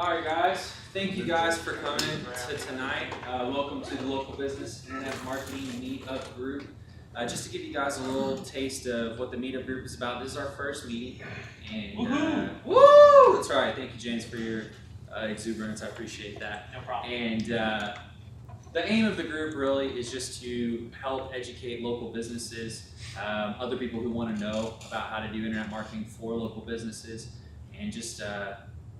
Alright guys, thank you guys for coming to tonight. Welcome to the Local Business Internet Marketing Meetup group. Just to give you guys a little taste of what the Meetup group is about, this is our first meeting. And woo! That's right, thank you James for your exuberance, I appreciate that. No problem. And the aim of the group really is just to help educate local businesses, other people who want to know about how to do internet marketing for local businesses, and just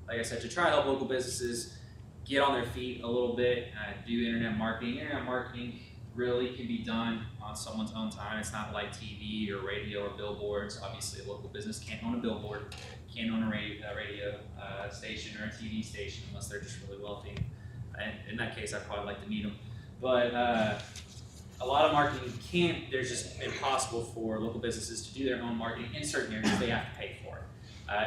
like I said, to try to help local businesses get on their feet a little bit, do internet marketing. Internet marketing really can be done on someone's own time. It's not like TV or radio or billboards. Obviously, a local business can't own a billboard, can't own a radio station or a TV station unless they're just really wealthy. And in that case, I'd probably like to meet them. But a lot of marketing there's just impossible for local businesses to do their own marketing in certain areas. They have to pay for it.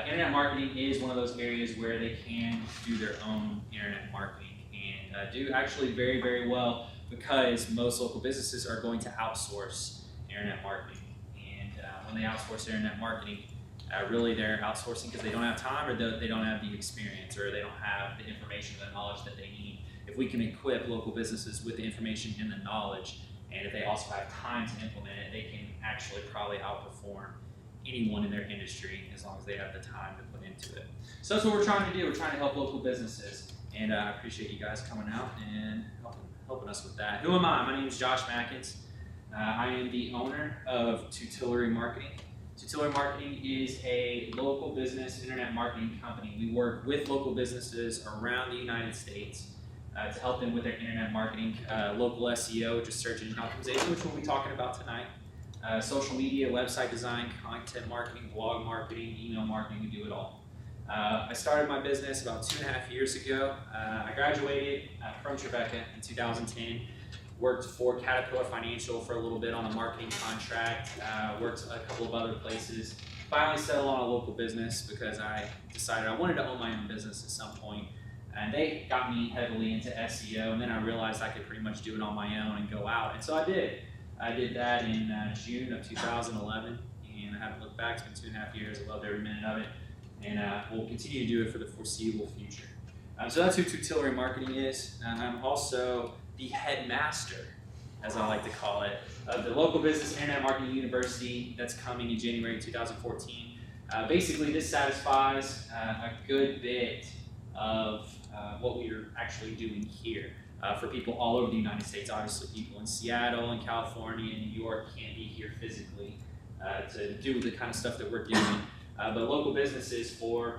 Internet marketing is one of those areas where they can do their own internet marketing and do actually very, very well, because most local businesses are going to outsource internet marketing. And when they outsource internet marketing, really they're outsourcing because they don't have time, or they don't have the experience, or they don't have the information, the knowledge that they need. If we can equip local businesses with the information and the knowledge, and if they also have time to implement it, they can actually probably outperform anyone in their industry as long as they have the time to put into it. So that's what we're trying to do. We're trying to help local businesses, and I appreciate you guys coming out and helping us with that. Who am I? My name is Josh Mackins. I am the owner of Tutillery Marketing. Tutillery Marketing is a local business internet marketing company. We work with local businesses around the United States to help them with their internet marketing. Local SEO, which is search engine optimization, which we'll be talking about tonight. Social media, website design, content marketing, blog marketing, email marketing, we do it all. I started my business about 2.5 years ago. I graduated from Tribeca in 2010, worked for Caterpillar Financial for a little bit on a marketing contract, worked a couple of other places, finally settled on a local business because I decided I wanted to own my own business at some point. And they got me heavily into SEO, and then I realized I could pretty much do it on my own and go out, and so I did. I did that in June of 2011, and I haven't looked back. It's been 2.5 years. I loved every minute of it, and we'll continue to do it for the foreseeable future. So that's who Tutillery Marketing is. I'm also the headmaster, as I like to call it, of the Local Business Internet Marketing University that's coming in January 2014. Basically, this satisfies a good bit of what we are actually doing here. For people all over the United States. Obviously, people in Seattle and California and New York can't be here physically to do the kind of stuff that we're doing. But local businesses we'll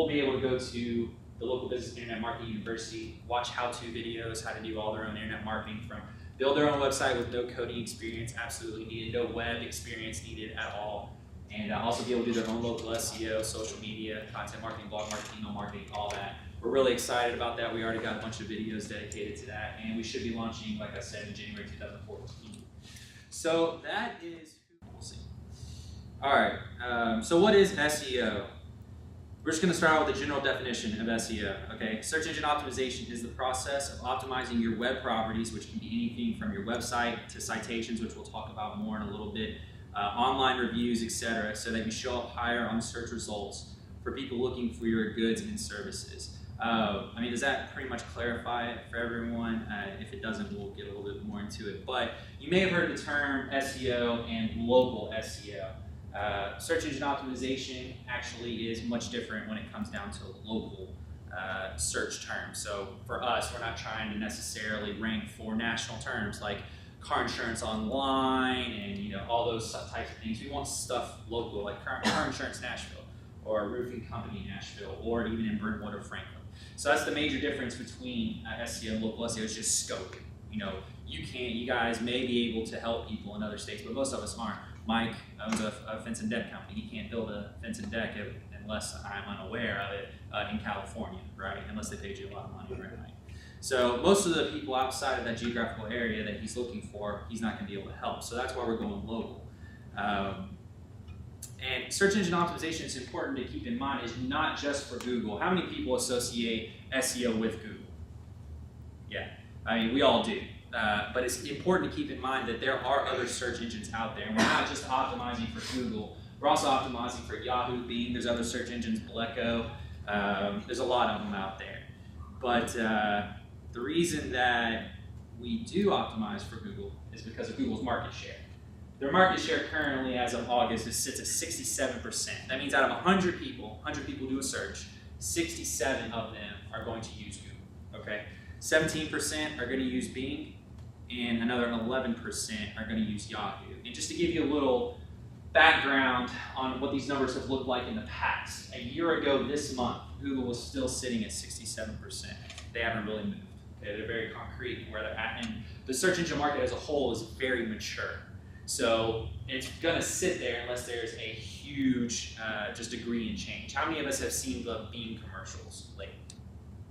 be able to go to the Local Business Internet Marketing University, watch how-to videos, how to do all their own internet marketing, from build their own website with no coding experience absolutely needed, no web experience needed at all, and also be able to do their own local SEO, social media, content marketing, blog marketing, email marketing, all that. We're really excited about that. We already got a bunch of videos dedicated to that, and we should be launching, like I said, in January 2014. So that is who we'll see. All right, so what is SEO? We're just going to start out with a general definition of SEO. Okay, search engine optimization is the process of optimizing your web properties, which can be anything from your website to citations, which we'll talk about more in a little bit, online reviews, etc., so that you show up higher on search results for people looking for your goods and services. I mean, does that pretty much clarify it for everyone? If it doesn't, we'll get a little bit more into it. But you may have heard the term SEO and local SEO. Search engine optimization actually is much different when it comes down to local search terms. So for us, we're not trying to necessarily rank for national terms like car insurance online and all those types of things. We want stuff local, like car insurance Nashville, or roofing company Nashville, or even in Brentwood or Franklin. So that's the major difference between SEO and local SEO. Is just scope. You guys may be able to help people in other states, but most of us aren't. Mike owns a fence and deck company. He can't build a fence and deck unless I'm unaware of it in California, right? Unless they paid you a lot of money, right? So most of the people outside of that geographical area that he's looking for, he's not going to be able to help. So that's why we're going local. And search engine optimization is important to keep in mind is not just for Google. How many people associate SEO with Google? Yeah, I mean, we all do. But it's important to keep in mind that there are other search engines out there. And we're not just optimizing for Google. We're also optimizing for Yahoo, Bing. There's other search engines, Bleco, There's a lot of them out there. But the reason that we do optimize for Google is because of Google's market share. Their market share currently, as of August, sits at 67%. That means out of 100 people do a search, 67 of them are going to use Google, okay? 17% are going to use Bing, and another 11% are going to use Yahoo. And just to give you a little background on what these numbers have looked like in the past, a year ago this month, Google was still sitting at 67%. They haven't really moved. Okay? They're very concrete where they're at, and the search engine market as a whole is very mature. So it's gonna sit there unless there's a huge just degree in change. How many of us have seen the Bing commercials lately?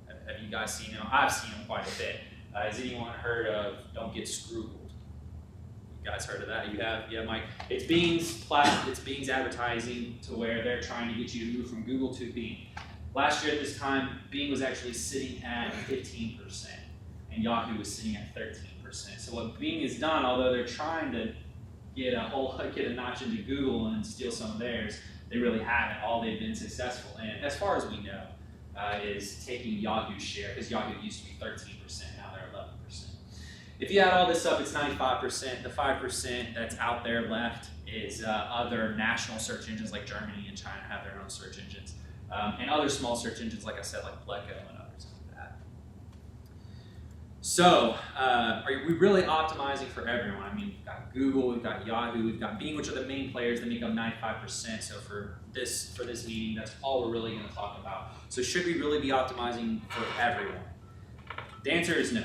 Have you guys seen them? I've seen them quite a bit. Has anyone heard of Don't Get Screwed? You guys heard of that? You have? Yeah, Mike. It's Bing's advertising to where they're trying to get you to move from Google to Bing. Last year at this time, Bing was actually sitting at 15%, and Yahoo was sitting at 13%. So what Bing has done, although they're trying to get a notch into Google and steal some of theirs, they really haven't. All they've been successful in, as far as we know, is taking Yahoo's share, because Yahoo used to be 13%, now they're 11%. If you add all this up, it's 95%. The 5% that's out there left is other national search engines like Germany and China have their own search engines, and other small search engines, like I said, like Pleco and others like that. So, are we really optimizing for everyone? I mean, we've got Google, we've got Yahoo, we've got Bing, which are the main players that make up 95%. So for this meeting, that's all we're really going to talk about. So should we really be optimizing for everyone? The answer is no.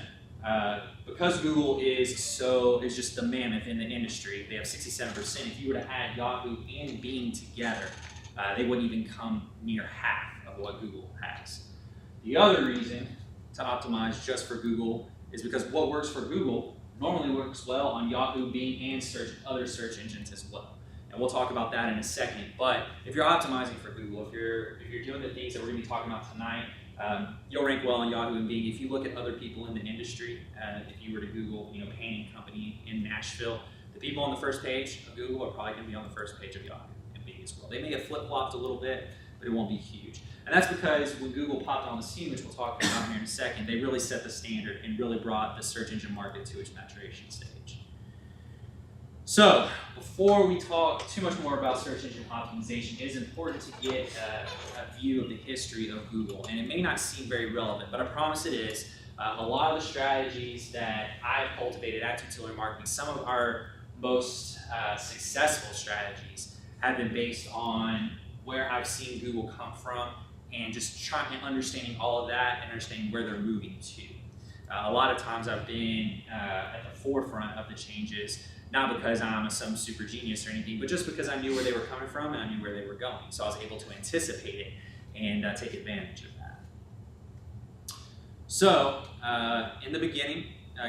Because Google is just the mammoth in the industry, they have 67%. If you were to add Yahoo and Bing together, they wouldn't even come near half of what Google has. The other reason to optimize just for Google is because what works for Google normally works well on Yahoo, Bing, and other search engines as well. And we'll talk about that in a second. But if you're optimizing for Google, if you're doing the things that we're going to be talking about tonight, you'll rank well on Yahoo and Bing. If you look at other people in the industry, if you were to Google, painting company in Nashville, the people on the first page of Google are probably going to be on the first page of Yahoo and Bing as well. They may have flip-flopped a little bit, but it won't be huge. And that's because when Google popped on the scene, which we'll talk about here in a second, they really set the standard and really brought the search engine market to its maturation stage. So, before we talk too much more about search engine optimization, it is important to get a view of the history of Google. And it may not seem very relevant, but I promise it is. A lot of the strategies that I've cultivated at Tutorial Marketing, some of our most successful strategies have been based on where I've seen Google come from and just trying and understanding all of that and understanding where they're moving to. A lot of times I've been at the forefront of the changes, not because I'm some super genius or anything, but just because I knew where they were coming from and I knew where they were going. So I was able to anticipate it and take advantage of that. So in the beginning,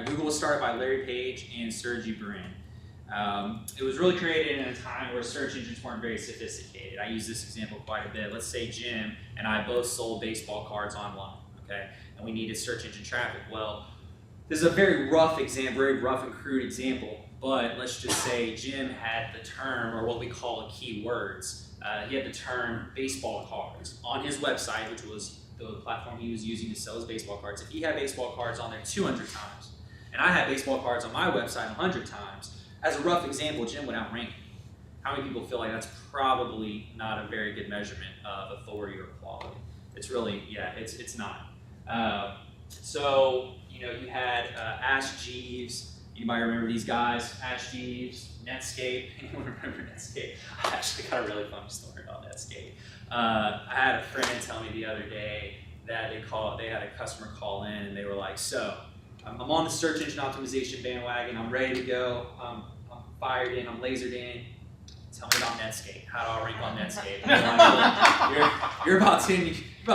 Google was started by Larry Page and Sergey Brin. It was really created in a time where search engines weren't very sophisticated. I use this example quite a bit. Let's say Jim and I both sold baseball cards online, okay? And we needed search engine traffic. Well, this is a very rough example, very rough and crude example, but let's just say Jim had the term, or what we call keywords. He had the term baseball cards on his website, which was the platform he was using to sell his baseball cards. If he had baseball cards on there 200 times, and I had baseball cards on my website 100 times, as a rough example, Jim would outrank me. How many people feel like that's probably not a very good measurement of authority or quality? It's really, yeah, it's not. So, you had Ask Jeeves. Anybody remember these guys? Ask Jeeves, Netscape. Anyone remember Netscape? I actually got a really funny story about Netscape. I had a friend tell me the other day that they had a customer call in and they were like, so, I'm on the search engine optimization bandwagon. I'm ready to go. I'm fired in. I'm lasered in. Tell me about Netscape. How do I rank on Netscape? You're about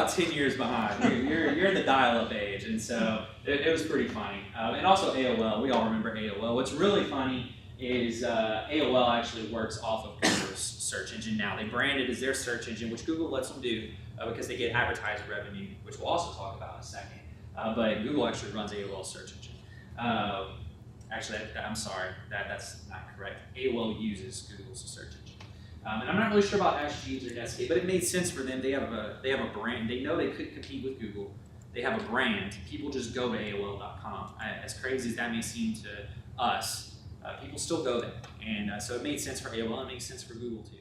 10 years behind. You're in the dial-up age, and so it was pretty funny. And also AOL. We all remember AOL. What's really funny is AOL actually works off of Google's search engine now. They brand it as their search engine, which Google lets them do because they get advertised revenue, which we'll also talk about in a second. But Google actually runs AOL search engine. Actually, I'm sorry, that's not correct. AOL uses Google's search engine. And I'm not really sure about Ask Jeeves or Netscape, but it made sense for them. They have a brand. They know they couldn't compete with Google. They have a brand. People just go to AOL.com. As crazy as that may seem to us, people still go there. And so it made sense for AOL. It makes sense for Google too.